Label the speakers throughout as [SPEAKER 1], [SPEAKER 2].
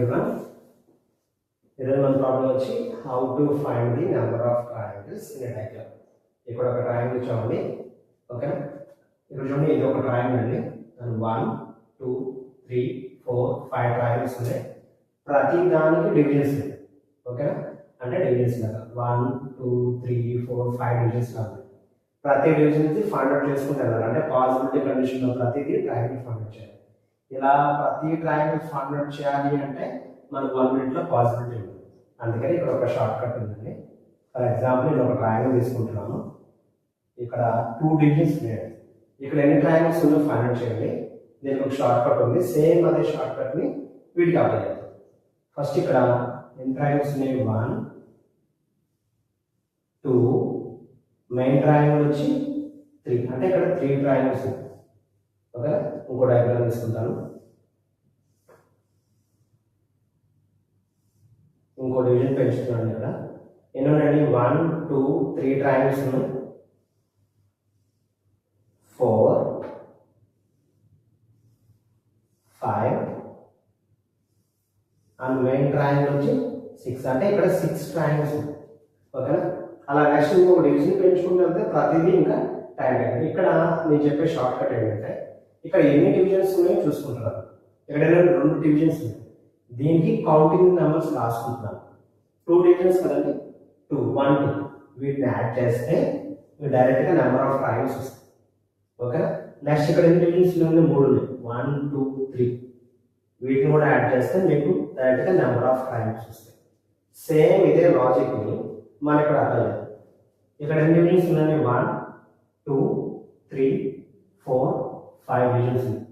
[SPEAKER 1] everyone. ఈరోజు మన problem వచ్చి how to find the number of triangles in a diagram. ఇక్కడ ఒక ట్రయాంగిల్ చూడండి, ఓకేనా. ఇక్కడ చూడండి, ఇది ఒక ట్రయాంగిల్ అండి. 1 2 3 4 5 ట్రయాంగిల్స్ ఉన్నాయి. ప్రతి దానికి డివిజన్స్ ఉన్నాయి, ఓకేనా. అంటే డివిజన్స్ లాగా 1 2 3 4 5 డివిజన్స్ లాగా ప్రతి డివిజన్ నుంచి ఫైండ్ అవుట్ చేసుకుంటే వెళ్ళాలి. అంటే పాసిబిలిటీ కండిషన్లో ప్రతిదీ ట్రయాంగిల్ ఫైండ్ అవుట్ చేయాలి. ఇలా ప్రతి ట్రయాంగిల్ ఫైండ్ అవుట్ చేయాలి అంటే మనకు 1 మినిట్లో పాసిబిలిటీ ఉంది. అందుకని ఇక్కడ ఒక షార్ట్ కట్ ఉందండి. ఫర్ ఎగ్జాంపుల్ నేను ఒక ట్రయాంగిల్ తీసుకుంటున్నాను. ఇక్కడ 2 డివిజన్స్ ఉన్నాయి. ఇక్కడ ఎన్ని ట్రయాంగిల్స్ ఉందో ఫైండ్ అవుట్ చేయండి. దీనికి ఒక షార్ట్ కట్ ఉంది. సేమ్ అదే షార్ట్ కట్ని వీటికి అప్లై చేద్దాం. ఫస్ట్ ఇక్కడ ఎన్ని ట్రయాంగిల్స్ ఉన్నాయి? 1 2, మెయిన్ ట్రయాంగిల్ వచ్చి 3, అంటే ఇక్కడ 3 ట్రయాంగిల్స్ ఉన్నాయి, ఓకే. ఇంకో డయాగ్రామ్ తీసుకుంటాను. ఇంకో డివిజన్ పెంచుతున్నాను. ఇక్కడ ఎన్ని ఉన్నాయండి? 1 2 3 ట్రయాంగిల్స్ ఉన్నాయి. 4 5 అండ్ మెయిన్ ట్రయాంగిల్ వచ్చి 6, అంటే ఇక్కడ 6 ట్రయాంగిల్స్ ఉన్నాయి, ఓకేనా. అలా నెక్స్ట్ ఇంకొక డివిజన్ పెంచుకుంటూ వెళ్తే ప్రతిదీ ఇంకా టైం అయింది. ఇక్కడ నేను చెప్పే షార్ట్ కట్ ఏంటంటే ఇక్కడ ఎన్ని డివిజన్స్ ఉన్నాయో చూసుకుంటున్నాను. ఇక్కడ 2 డివిజన్స్ ఉన్నాయి. దీనికి కౌంటింగ్ నెంబర్స్ రాసుకుంటున్నాను. 2 డివిజన్స్ కదండి, 2 1 2 వీటిని యాడ్ చేస్తే మీకు డైరెక్ట్గా నెంబర్ ఆఫ్ ట్రయాంగిల్స్ వస్తాయి, ఓకేనా. నెక్స్ట్ ఇక్కడ ఎన్ని డివిజన్స్ ఉన్నాయి? 3 ఉన్నాయి. 1 2 3 వీటిని కూడా యాడ్ చేస్తే మీకు డైరెక్ట్గా నెంబర్ ఆఫ్ ట్రయాంగిల్స్ వస్తాయి. సేమ్ ఇదే లాజిక్ని మనం ఇక్కడ అప్లై చేయాలి. ఇక్కడ ఎన్ని డివిజన్స్ ఉన్నాయి? 1 2 3 4 5 డివిజన్స్ ఉన్నాయి.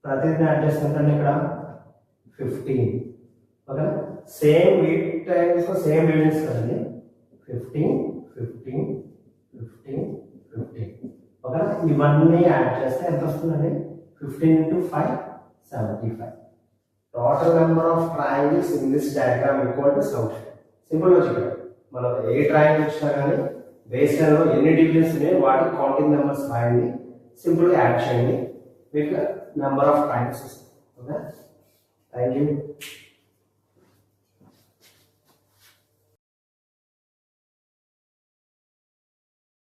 [SPEAKER 1] ప్రతిదీ యాడ్ చేస్తుంటే ఇక్కడ 15, okay. Same wheat times same divisions కదండి. 15 15 15 15, ఓకే. ఇవన్నీ యాడ్ చేస్తే ఎంత వస్తుందండి? 15 × 5 75. Total number of triangles in this diagram equal to 75. Simple logic. మనం ఏ ట్రయాంగిల్ ఇచ్చినా కానీ బేస్ లైన్లో ఎన్ని డివిజన్స్ ఉన్నాయి వాటి కౌంటింగ్ నెంబర్స్ రాయండి, సింపుల్గా యాడ్ చేయండి, మీకు నెంబర్ ఆఫ్ ట్రయాంగిల్స్ వస్తుంది, ఓకే. Thank you.